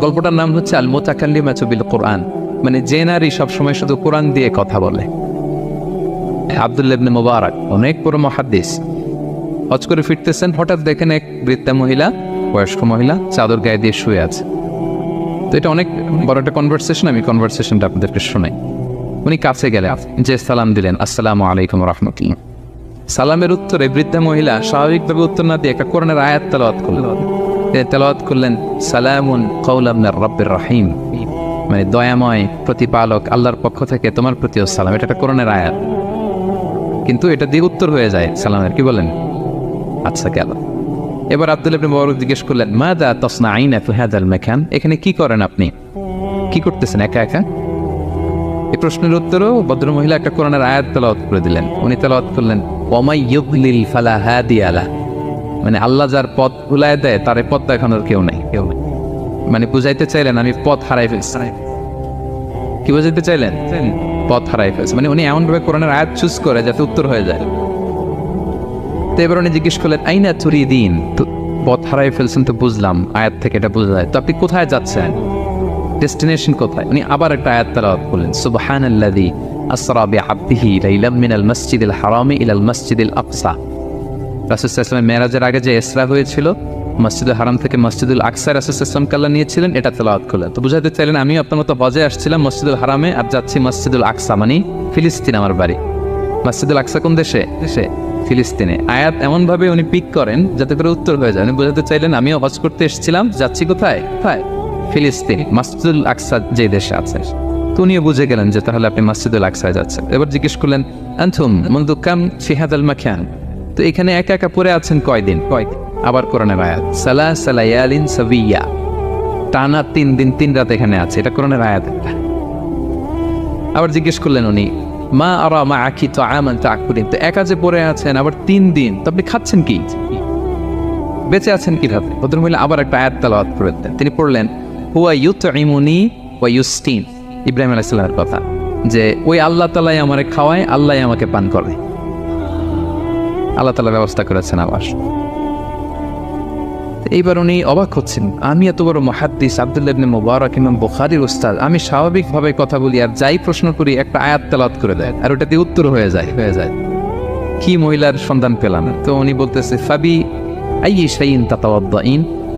গল্পটার নাম হচ্ছে আল মুতাকাল্লিমাতু বিল কোরআন, মানে যে নারী সবসময় শুধু কোরআন দিয়ে কথা বলে। আব্দুল্লাহ ইবনে মুবারক অনেক বড় মুহাদ্দিস, হজ করে ফিরতেছেন, হঠাৎ দেখেন এক বৃদ্ধা মহিলা, বয়স্ক মহিলা চাদর গায়ে দিয়ে শুয়ে আছে। তো এটা অনেক বড় একটা কনভারসেশন, আমি কনভারসেশনটা আপনাদেরকে শোনাই। উনি কাছে গেলেন, যে সালাম দিলেন, আসসালামু আলাইকুম রাহমাতুল্লাহ। সালামের উত্তরে বৃদ্ধা মহিলা স্বাভাবিকভাবে উত্তর না দিয়ে একটা কোরআনের আয়াত তেলাওয়াত করলেন। তেলাওয়াত করলেন সালামুন কাওলাম মির রাব্বির রহিম, মানে দয়াময় প্রতিপালক আল্লাহর পক্ষ থেকে তোমার প্রতিও সালাম। এটা একটা কোরআনের আয়াত, কিন্তু এটা দিয়ে উত্তর হয়ে যায় সালামের। কি বলেন? আচ্ছা গেল। এবার আব্দুল্লাহ ইবনে মুবারক জিজ্ঞেস করলেন মাযা তাসনাঈনা ফি হাযাল মাকান, এখানে কি করেন আপনি, কি করতেছেন একা একা? এই প্রশ্নের উত্তরেও ভদ্রমহিলা একটা কোরআনের আয়াত তেলাওয়াত করে দিলেন। উনি তেলাওয়াত করলেন ওয়ামাই ইউদ্লিল ফালা হাদিয়া লাহ, মানে আল্লাহ যার পথ ভুলায় দেয় তার পথ দেখানোর কেউ নেই। মানে বুঝাইতে চাইলেন আমি পথ হারাই ফেলছি। কি বুঝাইতে চাইলেন? পথ হারাই ফেলছে, মানে উনি এমনভাবে কোরআনের আয়াত চুজ করে যাতে উত্তর হয়ে যায়। তো এবার উনি জিজ্ঞেস করলেন আইনা তুরিদিন, তো পথ হারাই ফেলছেন তো বুঝলাম, আয়াত থেকে এটা বোঝা যায়, তো আপনি কোথায় যাচ্ছেন, ডেস্টিনেশন কোথায়? উনি আবার একটা আয়াত তেলাওয়াত করলেন সুবহানাল্লাযী আসরা বিআবদিহি লাইলাম মিনাল মাসজিদিল হারামি ইলাল মাসজিদিল আকসা। রাসূল সাল্লাল্লাহু আলাইহি ওয়াসাল্লাম মেরাজের আগে যে ইসরা হয়েছিল, মসজিদুল হারাম থেকে মসজিদুল আকসা রাসূল সাল্লাল্লাহু আলাইহি ওয়াসাল্লাম আল্লাহ নিয়েছিলেন, এটা তেলাওয়াত করলেন। তো বুঝাতে চাইলেন আমি আপনার মতো হজে আসছিলাম মসজিদুল হারামে, আর যাচ্ছি মসজিদুল আকসা, মানে ফিলিস্তিন আমার বাড়ি। মসজিদুল আকসা কোন দেশে? ফিলিস্তিনে। আয়াত এমনভাবে উনি পিক করেন যাতে করে উত্তর হয়ে যায়। উনি বোঝাতে চাইলেন আমিও হজ করতে এসেছিলাম, যাচ্ছি কোথায়? ফিলিস্তিন, মসজিদুল আকসা যে দেশে আছে। তো উনিও বুঝে গেলেন যে তাহলে আপনি মসজিদুল আকসায় যাচ্ছেন। এবার জিজ্ঞেস করলেন আনতুম মুনযু কাম ফি হাযাল মাকান, তো এখানে একা একা পড়ে আছেন কয়দিন? আবার কোরআনের আয়াত সালাসা লায়ালিন সাবিয়া, টানা 3 দিন 3 রাত এখানে আছে, এটা কোরআনের আয়াত। আবার জিজ্ঞেস করলেন উনি মা আরা মাআকি তাআমান তাকুলিন, তো একা যে পড়ে আছেন আবার 3 দিন, তো আপনি খাচ্ছেন কি, বেঁচে আছেন কিভাবে? ভদ্রমহিলা আবার একটা আয়াত তেলাওয়াত করে দিলেন। তিনি পড়লেন হুয়া ইউতঈমুনি ওয়া ইউসকিন, ইব্রাহিম আলাইহিস সালামের কথা, যে ওই আল্লাহ তাআলাই আমারে খাওয়ায়, আল্লাহই আমাকে পান করে, আল্লাহ তাআলা ব্যবস্থা করেছেন আবার। এইবার উনি অবাক হচ্ছেন, আমি এত বড় মুহাদ্দিস আব্দুল্লাহ ইবনে মুবারক ইমাম বুখারীর উস্তাদ, আমি স্বাভাবিকভাবে কথা বলি আর যাই প্রশ্ন করি একটা আয়াত তেলাওয়াত করে দেয় আর ওটাতে উত্তর হয়ে যায়। কি মহিলার সন্ধান পেলাম? তো উনি বলতেছে ফাবি আইয়ি শাইইন তাতাওয়াদ্দাইন,